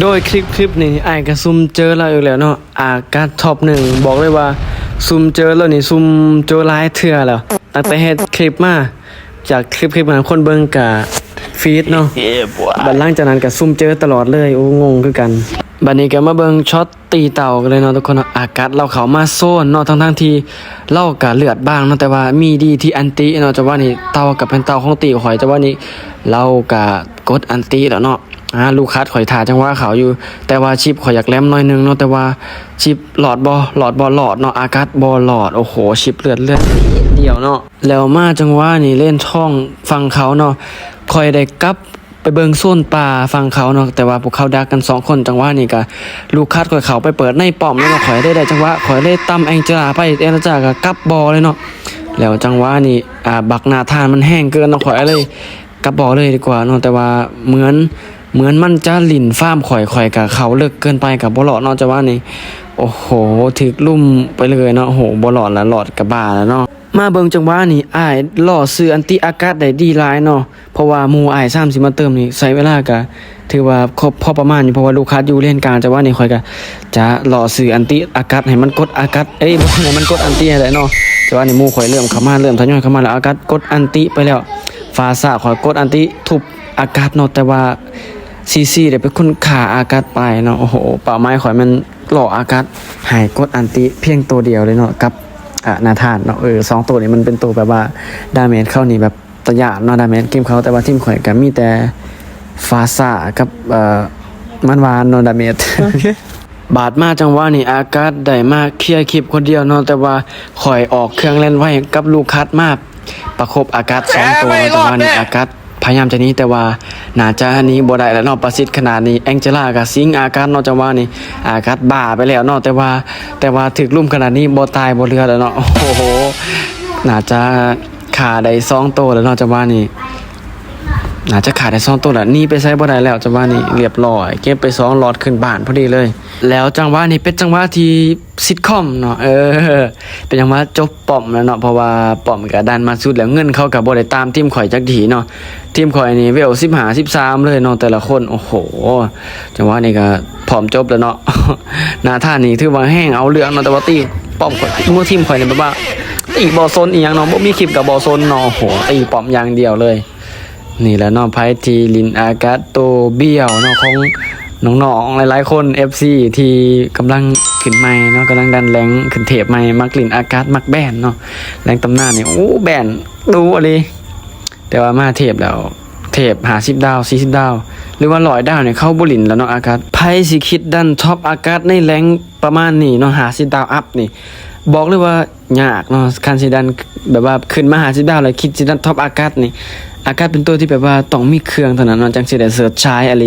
โดยคลิปนี้ไอ้ก็ซุ่มเจอเราอยู่แล้วเนาะอากาศท็อปหนึ่งบอกเลยว่าซุ่มเจอแล้วนี่ซุ่มเจอหลายเทื่อแล้วตั้งแต่เฮ็ดคลิปมาจากคลิปนั้นคนเบิ่งกะฟีดเนาะบัดหลังจากนั้นก็ซุ่มเจอตลอดเลยโอ้งงคือกันบัดนี้ก็มาเบิ่งช็อตตีเต่ากันเลยเนาะทุกคนอากาศเราเข้ามาโซนเนาะทั้งที่เราก็เลือดบ้างเนาะแต่ว่ามีดีที่อันติเนาะจะว่านี่เต่ากับเป็นเต่าของตีข่อยจะว่านี่เราก็กดอันติแล้วเนาะลูกคัดข่อยถ่าจังว่าเขาอยู่แต่ว่าชิปข่อยอยากแหลมหน่อยนึงเนาะแต่ว่าชิปหลอดหลอดเนาะอากาศหลอดโอ้โหชิปเลือดเดียวเนาะแล้วมาจังว่านี่เล่นช่องฟังเขาเนาะข่อยได้กลับไปเบิงโซนป่าฟังเขาเนาะแต่ว่าพวกเขาดักกัน2คนจังว่านี่ก็ลูกคัดข่อยเขาไปเปิดในป้อมเนาะข่อยได้จังว่าข่อยได้ตั้มแองเจล่าไปแองเจล่าก็กลับบอเลยเนาะแล้วจังว่านี่บักหน้าทานมันแห้งเกินเนาะข่อยเลยกลับบอเลยดีกว่าเนาะแต่ว่าเหมือนมันจะหลิ่นฟ้ามข่อยกับเขาเลิกเกินไปกับบ่หลอดเนาะจะว่านี่โอ้โหถึกลุ่มไปเลยเนาะโอ้โหบ่หลอดละหลอดกับบ้าแล้วเนาะมาเบิ่งจังหวะนี่อ้ายล่อซื้ออันติอากาศได้ดีหลายเนาะเพราะว่าหมู่อ้าย3สิมาเติมนี่ใช้เวลาก็ถือว่าครบพอประมาณอยู่เพราะว่าลูกค้าอยู่เล่นกลางจังหวะนี่ข่อยก็จะล่อซื้ออันติอากาศให้มันกดอากาศบ่ให้มันกดอันติให้ได้เนาะจังหวะนี่หมู่ข่อยเริ่มเข้ามาเริ่มทยอยเข้ามาแล้วอากาศกดอันติไปแล้วฟาซ่าข่อยกดอันติทุบอากาศเนาะแต่ว่าซีได้เป็นคนขาอากาศไปเนาะโอ้โหเป่าไม้ข่อยมันหล่ออากาศหายกดอันติเพียงตัวเดียวเลยเนาะกับนาธานเนาะ2ตัวนี้มันเป็นตัวแบบว่าดาเมจเข้านี่แบบตะยานเนาะดาเมจเกมเขาแต่ว่าทีมข่อยก็มีแต่ฟาซ่ากับมันวานเนาะดาเมจ บาดมาจังว่านี่อากาศได้มากเคลียร์คลิปคนเดียวเนาะแต่ว่าข่อยออกเครื่องเล่นไว้กับลูกคัดมากประคบอากาศ2ตัวจังว่านี่อากาศพยายามจะนี้แต่ว่าน่าจะนี้บ่ได้แล้วเนาะประสิทธิ์ขนาดนี้แองเจล่ากับซิงอากาศเนาะจังว่านี่อากาศบ้าไปแล้วเนาะแต่ว่าถึกลุ่มขนาดนี้บ่ตายบ่เรือแล้วเนาะโอ้โหน่าจะขาได้2ตัวแล้วเนาะจังว่านี่น่าจะขาดได้2ตัวแล้วนี่ไปใช้บ่ได้แล้วจังว่านี่เรียบร้อยเก็บไป2หลอดขึ้นบ้านพอดีเลยแล้วจังหวะนี้เป็นจังหวะที่ซิทคอมเนาะเป็นจังหวะจบป้อมแล้วเนาะเพราะว่าป้อมก็ดันมาสุดแล้วเงินเขาก็บ่ได้ตามทีมข่อยจักทีเนาะทีมข่อยนี่เวล15 13เลยเนาะแต่ละคนโอ้โหจังหวะนี้ก็พร้อมจบแล้วเนาะ หน้าท่านี่ถือว่าแห้งเอาเรื่องเนาะแต่ว่าตีป้อมข่อยมื้อทีมข่อยนี่แบบว่าตีบ่ซนอีหยังเนาะบ่มีคลิปกับบ่ซนเนาะโอ้โหตีป้อมอย่างเดียวเลยนี่แหละเนาะไพ่ทีลินอากาศโตเบี้ยวเนาะของน้องๆหลายๆคน FC ที่กำลังขึ้นใหม่เนาะกำลังดันแรงขึ้นเทปใหม่มักลินอากาศมักแบนเนาะแรงตำนานนี่โอ้แบนดูอะไรแต่ว่ามาเทปแล้วเทป50 ดาว40 ดาวหรือว่า100 ดาวเนี่ยเข้าบุลินแล้วเนาะอากาศไพ่สิคิดดันท็อปอากาศในแรงประมาณนี้เนาะ50 ดาวอัพนี่บอกเลยว่ายากเนาะคันสิดันแบบว่าขึ้นมา50 ดาวแล้วคิดสิดันท็อปอากาศนี่อากาศเป็นตัวที่แบบว่าต้องมีเครื่องเท่านั้นเนาะจังสิได้เสิร์ชใช้อะไร